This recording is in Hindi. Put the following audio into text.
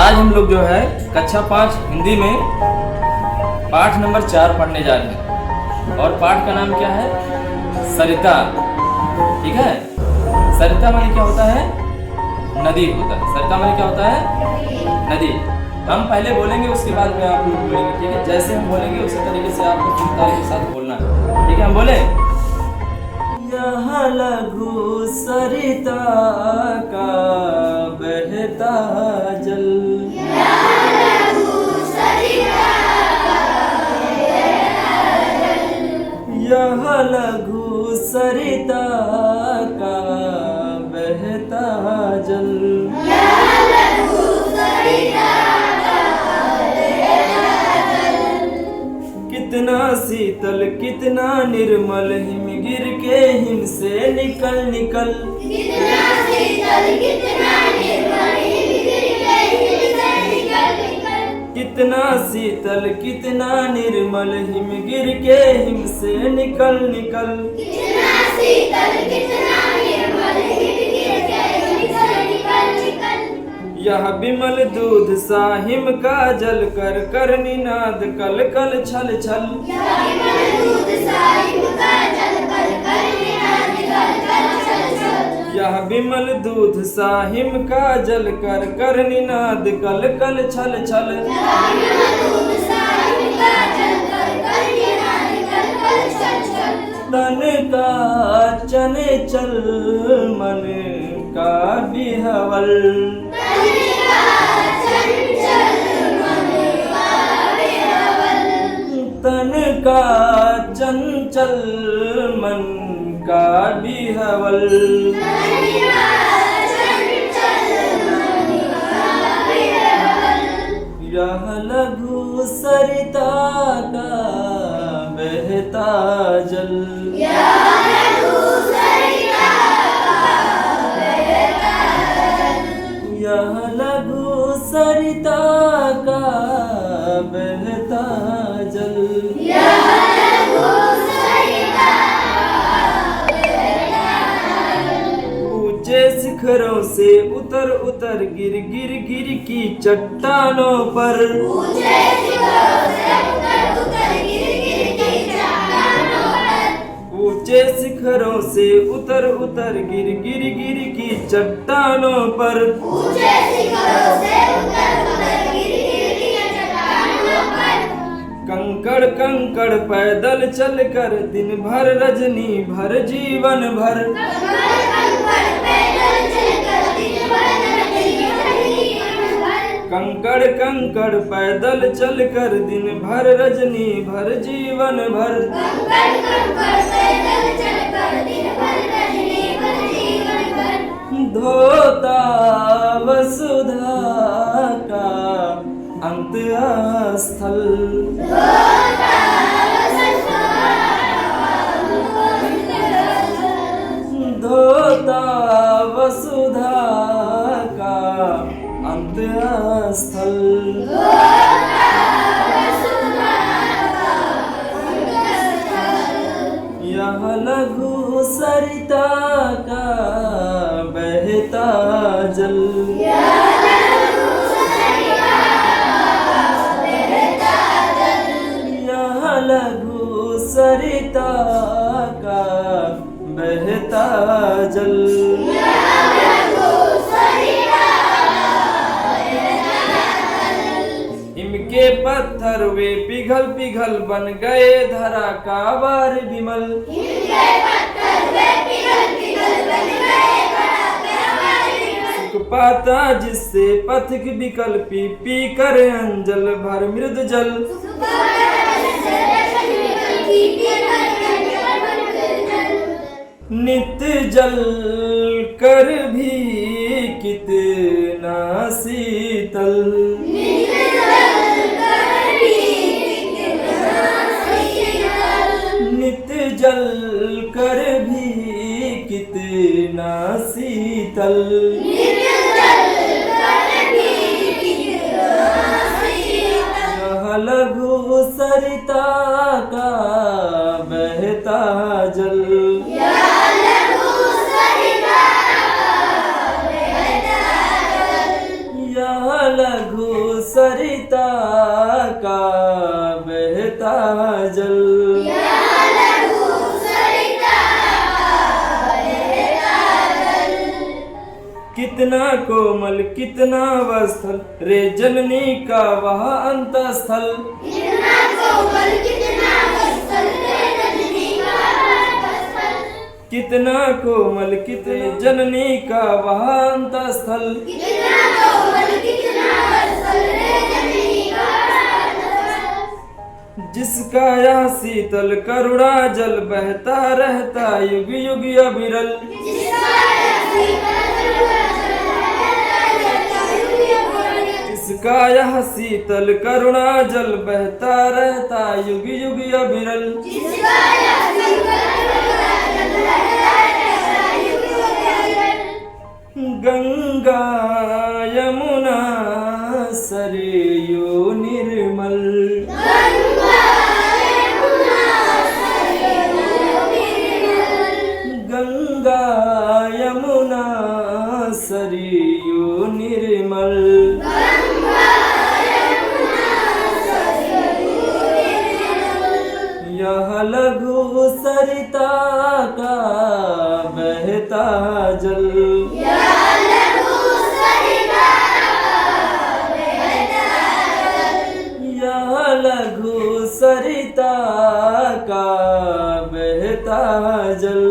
आज हम लोग जो है कक्षा 5 हिंदी में पाठ नंबर 4 पढ़ने जा रहे हैं और पाठ का नाम क्या है? सरिता। ठीक है, सरिता माने क्या होता है? नदी होता है। सरिता माने क्या होता है? नदी। हम पहले बोलेंगे, उसके बाद में आप लोग बोलेंगे। ठीक है, जैसे हम बोलेंगे उसी तरीके से आपको चिंता के साथ बोलना है। ठीक है, हम बोले यह लघु सरिता का बहता जल, यह लघु सरिता का बहता जल, कितना शीतल कितना निर्मल हिमगिर के हिम से निकल निकल, कितना शीतल कितना निर्मल हिमगिर के हिम से निकल निकल, कितना शीतल कितना निर्मल हिमगिर के हिम से निकल निकल, कितना शीतल कितना निर्मल हिमगिर के हिम से निकल निकल, यह विमल दूध सा हिम का जल कर कर निनाद कल कल छल छल, यह विमल दूध सा हिम का जल कर कर निनाद कल कल छल छल, यह विमल दूध सा हिम का जल कर कर निनाद कल कल छल छल, यह विमल दूध सा हिम का जल कर कर निनाद कल कल छल छल, तन का चने चल मन का बिहवल, तन का चंचल मन का बिहवल, यह लघु सरिता का बहता जल, यह लघु सरिता का बहता जल, ऊंचे शिखरों से उतर उतर गिर गिर गिर की चट्टानों पर, ऊंचे शिखरों से उतर उतर गिर गिर की चट्टानों पर, ऊंचे शिखरों से उतर उतर गिर गिर गिर की चट्टानों पर, ऊंचे शिखरों से उतर उतर गिर गिर की चट्टानों पर, कंकड़ कंकड़ पैदल चल कर दिन भर रजनी भर जीवन भर, कंकड़ कंकड़ पैदल चल कर दिन भर रजनी भर जीवन भर, धोता वसुधा का अंत स्थल, धोता वसुधा का अंत स्थल, यह लघु सरिता का बहता जल, यह लघु सरिता का बहता जल, इनके पत्थर वे पिघल पिघल बन गए धरा का वार विमल, सुख पाता जिससे पथिक विकल पी पी कर अंजल भर मृद जल, नित्य जल कर भी कितना शीतल, नित्य जल कर भी कितना शीतल, यह लघु सरिता का बहता जल, लघु सरिता का बहता जल। कितना कोमल कितना वस्थल रे जननी का वह अंतस्थल। कितना कोमल कितना वस्थल रे जननी का अंतस्थल। कितना कोमल कितने जननी का वह अंतस्थल। कितना कोमल कितना वस्थल रे जननी का अंतस्थल। जिसका यह शीतल करुणा जल बहता रहता युग युग अविरल। जिसका यह शीतल करुणा जल बहता रहता युग युग अविरल। गंगा यमुना सरयू निर्मल। गंगा यमुना सरयू निर्मल। यह लघु सरिता का बहता जल। यह लघु सरिता का बहता जल।